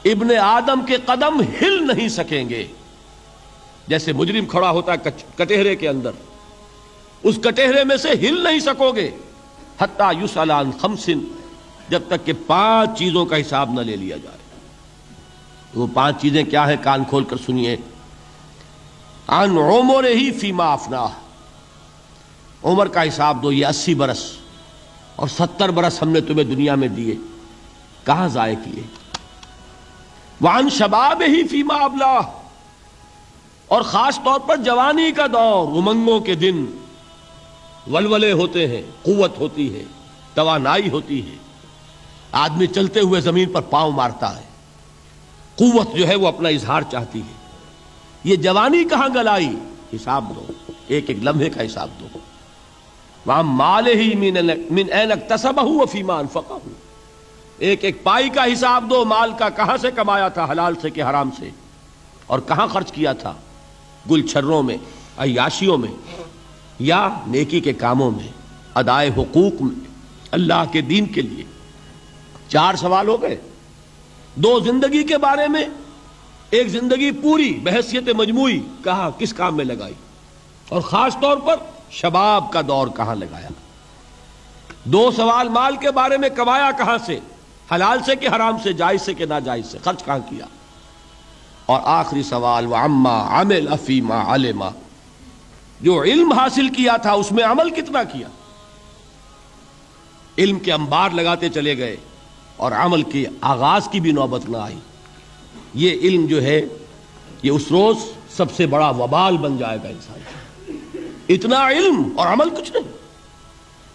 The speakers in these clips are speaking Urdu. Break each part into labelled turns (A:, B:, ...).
A: ابن آدم کے قدم ہل نہیں سکیں گے. جیسے مجرم کھڑا ہوتا ہے کٹہرے کے اندر، اس کٹہرے میں سے ہل نہیں سکو گے حتی یسأل عن خمس، جب تک کہ 5 چیزوں کا حساب نہ لے لیا جائے. وہ 5 چیزیں کیا ہیں؟ کان کھول کر سنیے. عن عمرہ فیما افناہ، عمر کا حساب دو، یہ 80 برس اور 70 برس ہم نے تمہیں دنیا میں دیے، کہاں ضائع کیے. وعن شبابہ فیما ابلاہ، اور خاص طور پر جوانی کا دور، امنگوں کے دن، ولولے ہوتے ہیں، قوت ہوتی ہے، توانائی ہوتی ہے، آدمی چلتے ہوئے زمین پر پاؤں مارتا ہے، قوت جو ہے وہ اپنا اظہار چاہتی ہے. یہ جوانی کہاں گلائی؟ حساب دو، ایک ایک لمحے کا حساب دو. وَعَن مَالِهِ مِنْ أَيْنَ اكْتَسَبَهُ وَفِيمَا أَنْفَقَهُ، ایک ایک پائی کا حساب دو، مال کا کہاں سے کمایا تھا، حلال سے کہ حرام سے، اور کہاں خرچ کیا تھا، گل چھروں میں، عیاشیوں میں، یا نیکی کے کاموں میں، ادائے حقوق میں، اللہ کے دین کے لیے. 4 سوال ہو گئے. 2 زندگی کے بارے میں، ایک زندگی پوری بحیثیت مجموعی کہاں کس کام میں لگائی، اور خاص طور پر شباب کا دور کہاں لگایا. 2 سوال مال کے بارے میں، کمایا کہاں سے، حلال سے کہ حرام سے، جائز سے کہ ناجائز سے، خرچ کہاں کیا. اور آخری سوال وعما عمل فیما علم، جو علم حاصل کیا تھا اس میں عمل کتنا کیا. علم کے انبار لگاتے چلے گئے اور عمل کے آغاز کی بھی نوبت نہ آئی. یہ علم جو ہے یہ اس روز سب سے بڑا وبال بن جائے گا انسان. اتنا علم اور عمل کچھ نہیں،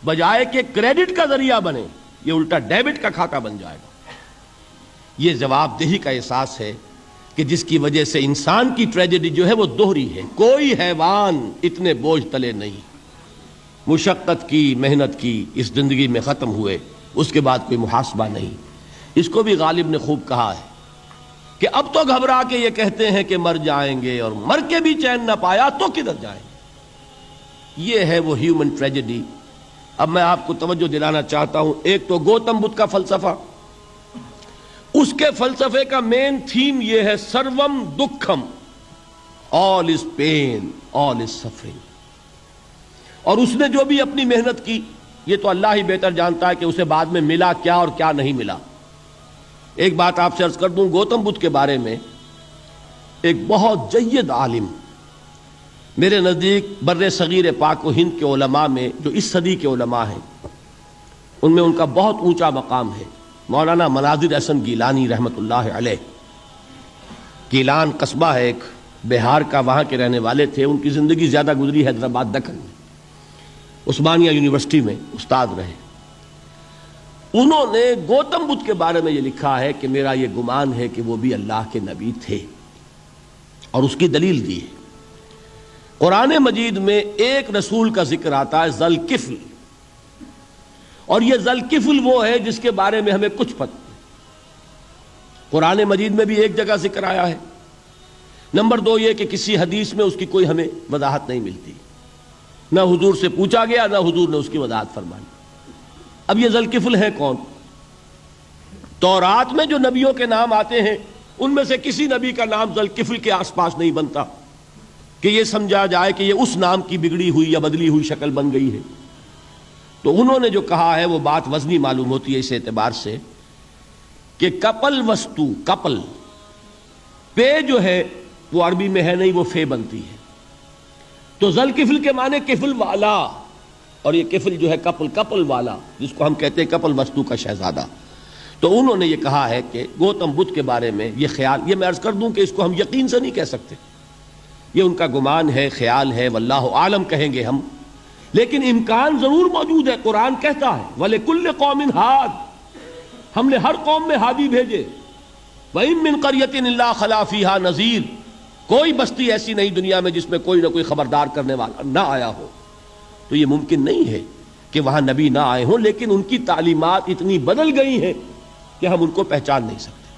A: بجائے کہ کریڈٹ کا ذریعہ بنے یہ الٹا ڈیبٹ کا کھاتہ بن جائے گا. یہ جواب دہی کا احساس ہے کہ جس کی وجہ سے انسان کی ٹریجڈی جو ہے وہ دوہری ہے. کوئی حیوان اتنے بوجھ تلے نہیں، مشقت کی، محنت کی، اس زندگی میں ختم ہوئے، اس کے بعد کوئی محاسبہ نہیں. اس کو بھی غالب نے خوب کہا ہے کہ اب تو گھبرا کے یہ کہتے ہیں کہ مر جائیں گے، اور مر کے بھی چین نہ پایا تو کدھر جائیں گے. یہ ہے وہ ہیومن ٹریجڈی. اب میں آپ کو توجہ دلانا چاہتا ہوں، ایک تو گوتم بدھ کا فلسفہ، اس کے فلسفے کا مین تھیم یہ ہے سروم دکھم، آل از پین، آل از سفرنگ. اور اس نے جو بھی اپنی محنت کی یہ تو اللہ ہی بہتر جانتا ہے کہ اسے بعد میں ملا کیا اور کیا نہیں ملا. ایک بات آپ سے عرض کر دوں، گوتم بدھ کے بارے میں ایک بہت جید عالم، میرے نزدیک بر صغیر پاک و ہند کے علماء میں جو اس صدی کے علماء ہیں ان میں ان کا بہت اونچا مقام ہے، مولانا مناظر احسن گیلانی رحمت اللہ علیہ. گیلان قصبہ ہے ایک بہار کا، وہاں کے رہنے والے تھے. ان کی زندگی زیادہ گزری حیدرآباد دکن میں، عثمانیہ یونیورسٹی میں استاد رہے. انہوں نے گوتم بدھ کے بارے میں یہ لکھا ہے کہ میرا یہ گمان ہے کہ وہ بھی اللہ کے نبی تھے، اور اس کی دلیل دی ہے. قرآن مجید میں ایک رسول کا ذکر آتا ہے ذل کفل، اور یہ ذل کفل وہ ہے جس کے بارے میں ہمیں کچھ پتہ نہیں. قرآن مجید میں بھی ایک جگہ ذکر آیا ہے. نمبر 2 یہ کہ کسی حدیث میں اس کی کوئی ہمیں وضاحت نہیں ملتی، نہ حضور سے پوچھا گیا نہ حضور نے اس کی وضاحت فرمائی. اب یہ ذل کفل ہے کون؟ تورات میں جو نبیوں کے نام آتے ہیں ان میں سے کسی نبی کا نام ذل کفل کے آس پاس نہیں بنتا کہ یہ سمجھا جائے کہ یہ اس نام کی بگڑی ہوئی یا بدلی ہوئی شکل بن گئی ہے. تو انہوں نے جو کہا ہے وہ بات وزنی معلوم ہوتی ہے اس اعتبار سے کہ کپل وستو، کپل پے جو ہے وہ عربی میں ہے نہیں، وہ فے بنتی ہے. تو ذل کفل کے معنی کفل والا، اور یہ کفل جو ہے کپل، کپل والا، جس کو ہم کہتے ہیں کپل وستو کا شہزادہ. تو انہوں نے یہ کہا ہے کہ گوتم بدھ کے بارے میں یہ خیال، یہ میں عرض کر دوں کہ اس کو ہم یقین سے نہیں کہہ سکتے، یہ ان کا گمان ہے، خیال ہے، واللہ عالم کہیں گے ہم، لیکن امکان ضرور موجود ہے. قرآن کہتا ہے وَلِكُلِّ قَوْمٍ ہاد، ہم نے ہر قوم میں ہادی بھیجے. وَإِن مِّن قَرْيَةٍ إِلَّا خَلَا فِيهَا نَذِيرٌ، کوئی بستی ایسی نہیں دنیا میں جس میں کوئی نہ کوئی خبردار کرنے والا نہ آیا ہو. تو یہ ممکن نہیں ہے کہ وہاں نبی نہ آئے ہوں، لیکن ان کی تعلیمات اتنی بدل گئی ہیں کہ ہم ان کو پہچان نہیں سکتے.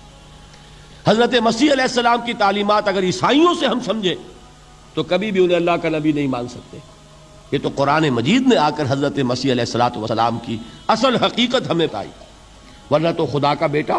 A: حضرت مسیح علیہ السلام کی تعلیمات اگر عیسائیوں سے ہم سمجھیں تو کبھی بھی انہیں اللہ کا نبی نہیں مان سکتے. یہ تو قرآن مجید نے آ کر حضرت مسیح علیہ السلام کی اصل حقیقت ہمیں بتائی، ورنہ تو خدا کا بیٹا